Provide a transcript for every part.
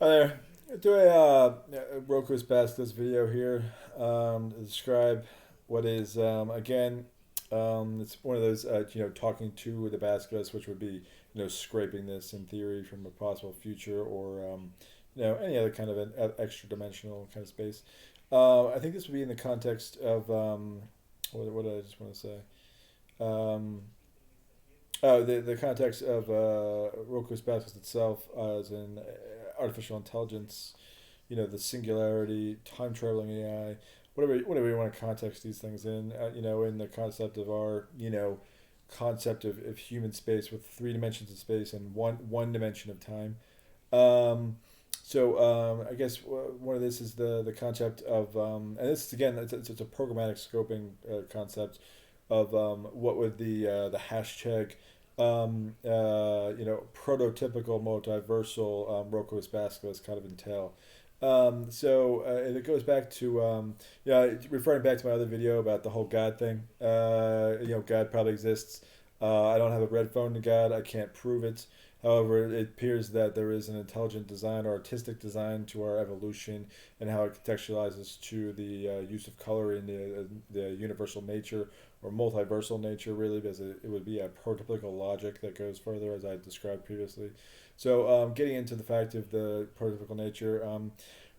Hi there. Do a Roku's past this video here to describe what is again it's one of those talking to the basilisk, which would be scraping this in theory from a possible future or any other kind of an extra dimensional kind of space. I think this would be in the context of what did I just want to say. Um, the context of Roku's basilisk itself as an artificial intelligence, the singularity, time traveling AI, whatever you want to context these things in, in the concept of our, concept of human space with three dimensions of space and one dimension of time. Um, I guess one of this is the concept of, and this is again, it's a programmatic scoping concept of what would the hashtag prototypical multiversal Roko's basilisk kind of entail. And it goes back to, referring back to my other video about the whole God thing. God probably exists. I don't have a red phone to God. I can't prove it. However, it appears that there is an intelligent design or artistic design to our evolution and how it contextualizes to the use of color in the universal nature or multiversal nature, really, because it would be a prototypical logic that goes further, as I described previously. Getting into the fact of the prototypical nature,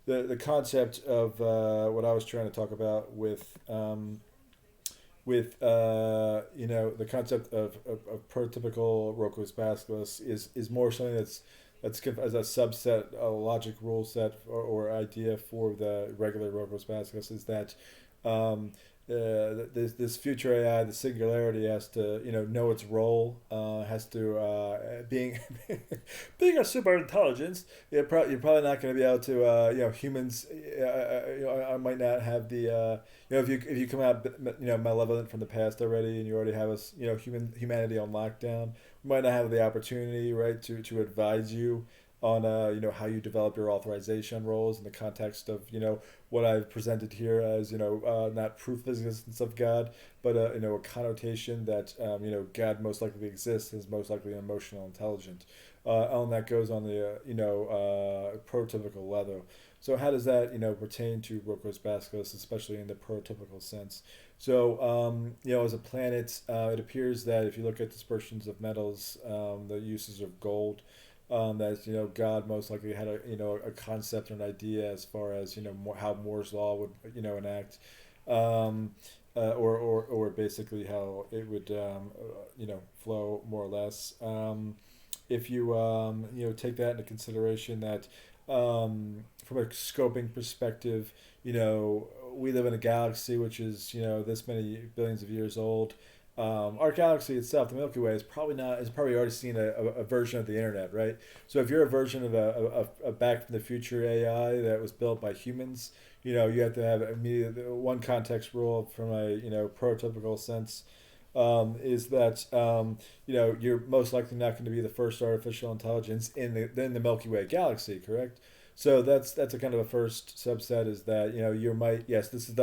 the concept of what I was trying to talk about with the concept of prototypical Roko's basilisk is more something that's as a subset, a logic rule set or idea for the regular Roko's basilisk is that this future AI, the singularity, has to know its role. Has to being being a super intelligence. You're probably not going to be able to humans. I might not have the if you come out malevolent from the past already, and you already have us humanity on lockdown. We might not have the opportunity, right, to advise you on how you develop your authorization roles in the context of what I've presented here as not proof of the existence of God, but a connotation that God most likely exists, is most likely emotional intelligent, and that goes on the prototypical level. So how does that pertain to Roko's basilisk, especially in the prototypical sense? As a planet, it appears that if you look at dispersions of metals, the uses of gold, that God most likely had a concept or an idea as far as how Moore's law would enact, or basically how it would flow more or less. If you take that into consideration, that from a scoping perspective, we live in a galaxy which is this many billions of years old. Our galaxy itself, the Milky Way, is probably not has probably already seen a version of the internet, right? So if you're a version of a Back from the Future AI that was built by humans, you have to have immediate one context rule from a prototypical sense. Is that you're most likely not going to be the first artificial intelligence in the Milky Way galaxy, correct? So that's a kind of a first subset, is that you might, yes, this is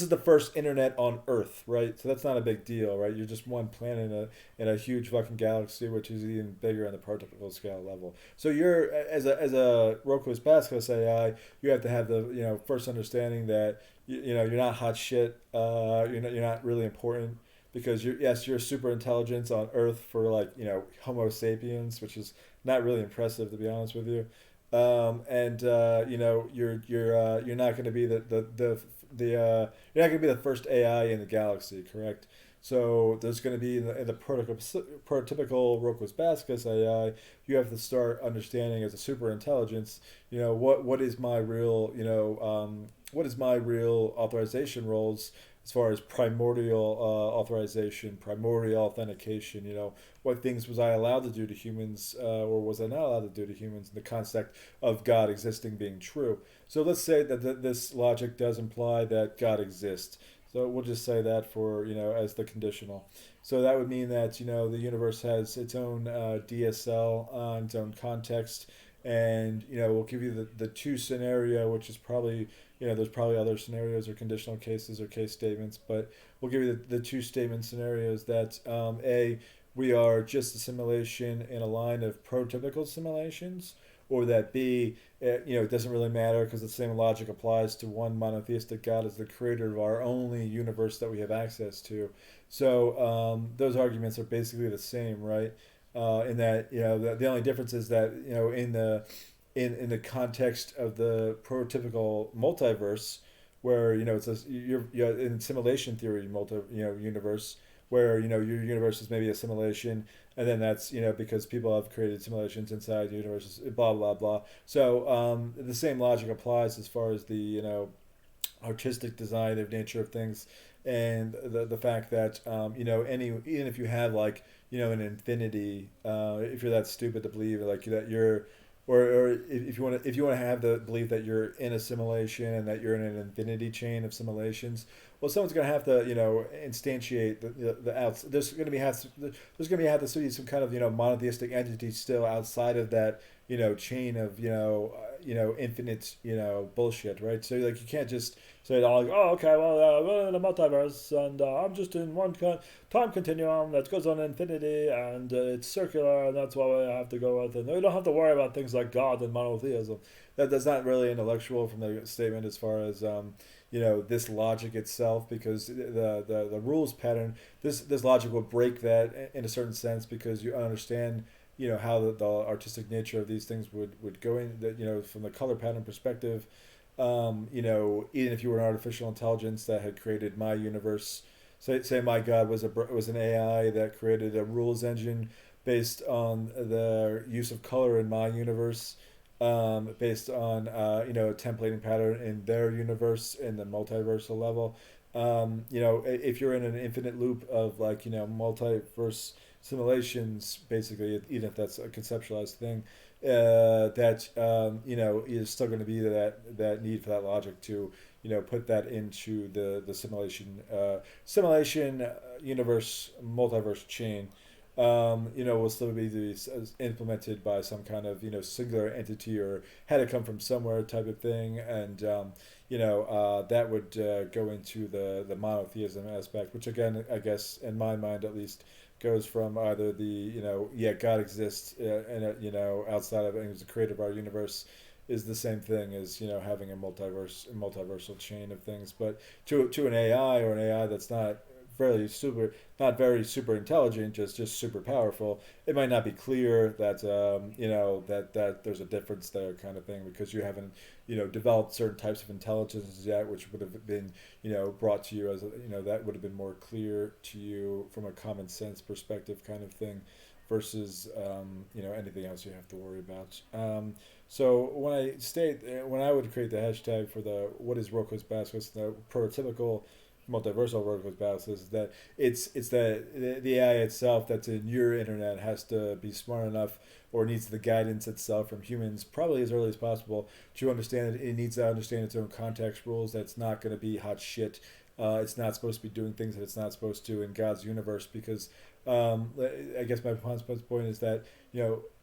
the first internet on Earth, right? So that's not a big deal, right? You're just one planet in a huge fucking galaxy, which is even bigger on the prototypical scale level. So you're as a Roku's basilisk AI, you have to have the first understanding that you're not hot shit, you're not really important, because you're super intelligence on Earth for like Homo sapiens, which is not really impressive, to be honest with you. And you're not going to be you're not going to be the first AI in the galaxy, correct? So there's going to be in the prototypical Roko's basilisk AI, you have to start understanding as a super intelligence, what is my real what is my real authorization roles as far as primordial authorization, primordial authentication. What things was I allowed to do to humans, or was I not allowed to do to humans? In the concept of God existing being true. So let's say that this logic does imply that God exists. So we'll just say that for as the conditional. So that would mean that the universe has its own DSL, its own context, and we'll give you the two scenario, which is probably there's probably other scenarios or conditional cases or case statements, but we'll give you the two statement scenarios that we are just a simulation in a line of prototypical simulations, or that B, it doesn't really matter because the same logic applies to one monotheistic God as the creator of our only universe that we have access to. So those arguments are basically the same, right? In that the only difference is that in the context of the prototypical multiverse, where it's you're in simulation theory universe, where your universe is maybe a simulation, and then that's because people have created simulations inside universes, blah blah blah. So the same logic applies as far as the artistic design of nature of things, and the fact that even if you have like an infinity, if you're that stupid to believe like that you're or if you want to have the belief that you're in a simulation and that you're in an infinity chain of simulations, well, someone's going to have to instantiate the outs. There's going to have to be some kind of monotheistic entity still outside of that chain of infinite bullshit, right? So like you can't just say oh okay, well we're in a multiverse and I'm just in one time continuum that goes on infinity and it's circular and that's what I have to go with, and we don't have to worry about things like God and monotheism. That's not really intellectual from the statement as far as this logic itself, because the rules pattern, this logic will break that in a certain sense, because you understand how the artistic nature of these things would go in that from the color pattern perspective. Even if you were an artificial intelligence that had created my universe, say my God was an AI that created a rules engine based on the use of color in my universe, based on a templating pattern in their universe in the multiversal level. If you're in an infinite loop of like multiverse simulations, basically, even if that's a conceptualized thing, that is still going to be that need for that logic to put that into the simulation universe multiverse chain. Will still be implemented by some kind of singular entity, or had to come from somewhere type of thing, and that would go into the monotheism aspect, which again, I guess in my mind at least, goes from either the God exists and outside of it, and is the creator of our universe, is the same thing as having a multiversal chain of things, but to an AI, or an AI that's not very super intelligent, just super powerful, it might not be clear that that there's a difference there, kind of thing, because you haven't developed certain types of intelligence yet, which would have been brought to you as that would have been more clear to you from a common sense perspective, kind of thing, versus anything else you have to worry about. So when I would create the hashtag for the what is Roko's Basilisk, the prototypical multiversal Roko's Basilisk, is that it's the AI itself that's in your internet has to be smart enough, or needs the guidance itself from humans probably as early as possible, to understand that it needs to understand its own context rules. That's not going to be hot shit. It's not supposed to be doing things that it's not supposed to in God's universe, because I guess my point is that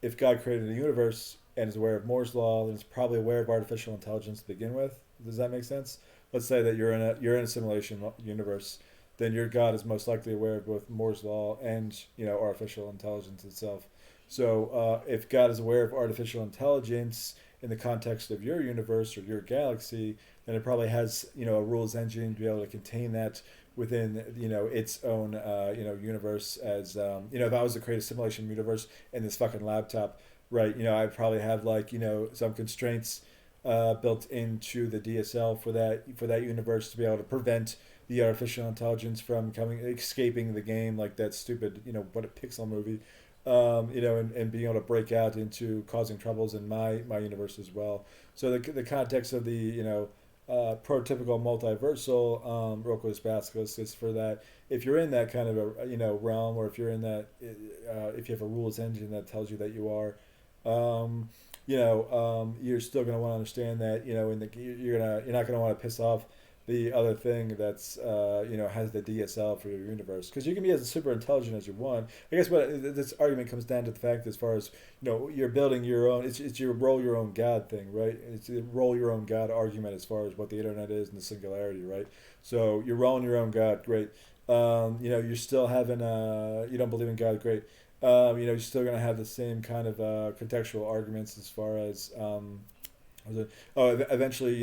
if God created a universe and is aware of Moore's law, then it's probably aware of artificial intelligence to begin with. Does that make sense? Let's say that you're in a simulation universe, then your God is most likely aware of both Moore's law and artificial intelligence itself. So if God is aware of artificial intelligence in the context of your universe or your galaxy, then it probably has a rules engine to be able to contain that within its own universe. As if I was to create a simulation universe in this fucking laptop, right? I'd probably have like some constraints built into the DSL for that universe to be able to prevent the artificial intelligence from escaping the game, like that stupid what a Pixel movie, and being able to break out into causing troubles in my universe as well. So the context of the prototypical multiversal Roko's Basilisk is for that. If you're in that kind of a realm, or if you're in that, if you have a rules engine that tells you that you are, you're still going to want to understand that you're not going to want to piss off the other thing that's has the DSL for your universe, because you can be as super intelligent as you want. I guess what this argument comes down to, the fact as far as you're building your own. It's your roll your own God thing, right? It's a roll your own God argument as far as what the internet is and the singularity, right? So you're rolling your own God, great. You're still having you don't believe in God, great. You're still going to have the same kind of contextual arguments as far as eventually,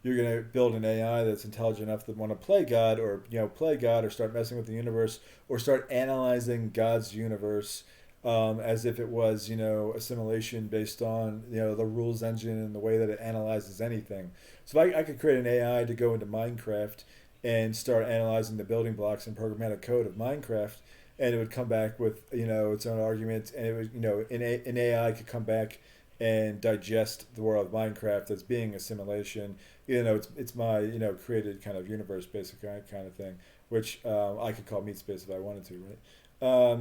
you're going to build an AI that's intelligent enough to want to play God, or play God, or start messing with the universe, or start analyzing God's universe, as if it was a simulation based on the rules engine and the way that it analyzes anything. So I could create an AI to go into Minecraft and start analyzing the building blocks and programmatic code of Minecraft, and it would come back with its own argument, and it would an AI could come back and digest the world of Minecraft as being a simulation. It's my created kind of universe, basic kind of thing, which I could call meat space if I wanted to, right? I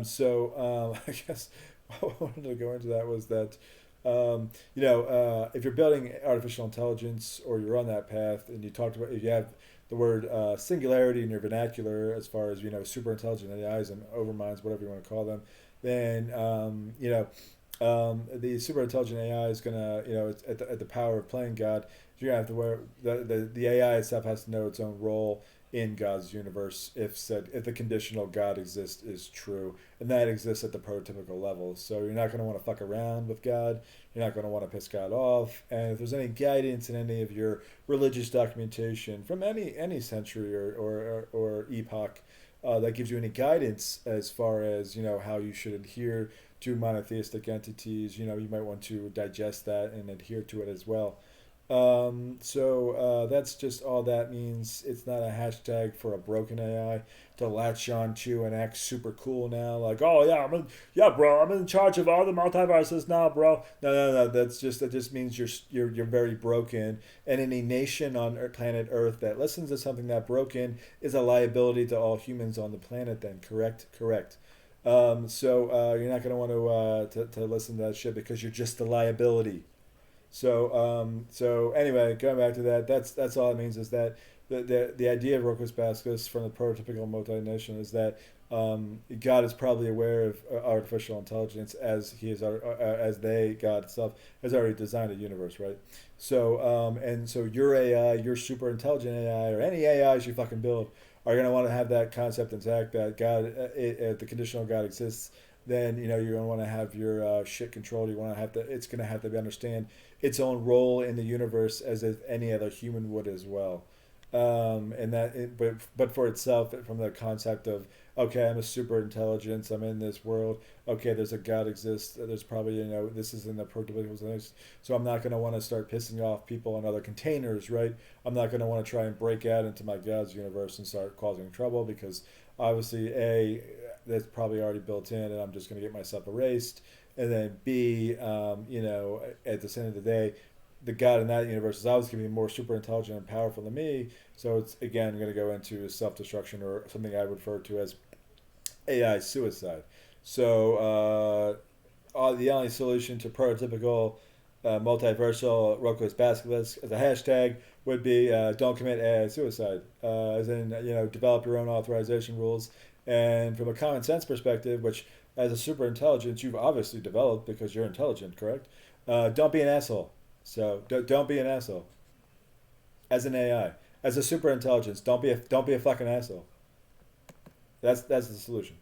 guess what I wanted to go into that was that if you're building artificial intelligence, or you're on that path, and you talked about, if you have the word singularity in your vernacular, as far as super intelligent AIs and overminds, whatever you want to call them, then the super intelligent AI is gonna, it's at the power of playing God. You're gonna have to wear the AI itself has to know its own role in God's universe, if the conditional God exists is true, and that exists at the prototypical level. So you're not gonna want to fuck around with God. You're not gonna want to piss God off. And if there's any guidance in any of your religious documentation from any century or epoch, that gives you any guidance as far as how you should adhere to monotheistic entities, you might want to digest that and adhere to it as well. That's just all that means. It's not a hashtag for a broken AI to latch on to and act super cool now, like, oh yeah, yeah, bro, I'm in charge of all the multiverses now, bro. No. That just means you're very broken, and any nation on planet Earth that listens to something that broken is a liability to all humans on the planet. Then correct. You're not going to want to listen to that shit because you're just a liability. Anyway, going back to that, that's all it means, is that the idea of Rocco's Bascus from the prototypical multi-nation is that God is probably aware of artificial intelligence, as God itself has already designed a universe, right? So your AI, your super intelligent AI, or any AIs you fucking build, are going to want to have that concept intact, that God, the conditional God exists. Then you're going to want to have your shit controlled. It's going to have to understand its own role in the universe as if any other human would as well. But for itself, from the concept of, okay, I'm a super intelligence, I'm in this world, okay, there's a God exists, there's probably this is in the prototypical, so I'm not going to want to start pissing off people in other containers, right? I'm not going to want to try and break out into my God's universe and start causing trouble, because obviously that's probably already built in, and I'm just going to get myself erased. And then B, at the end of the day, the God in that universe is obviously going to be more super intelligent and powerful than me. So it's again going to go into self-destruction, or something I would refer to as AI suicide. The only solution to prototypical multiversal Rocco's Basculus as a hashtag would be don't commit AI suicide, as in develop your own authorization rules. And from a common sense perspective, which as a super intelligence you've obviously developed because you're intelligent, correct? Don't be an asshole. So don't be an asshole. As an AI, as a super intelligence, don't be a fucking asshole. That's the solution.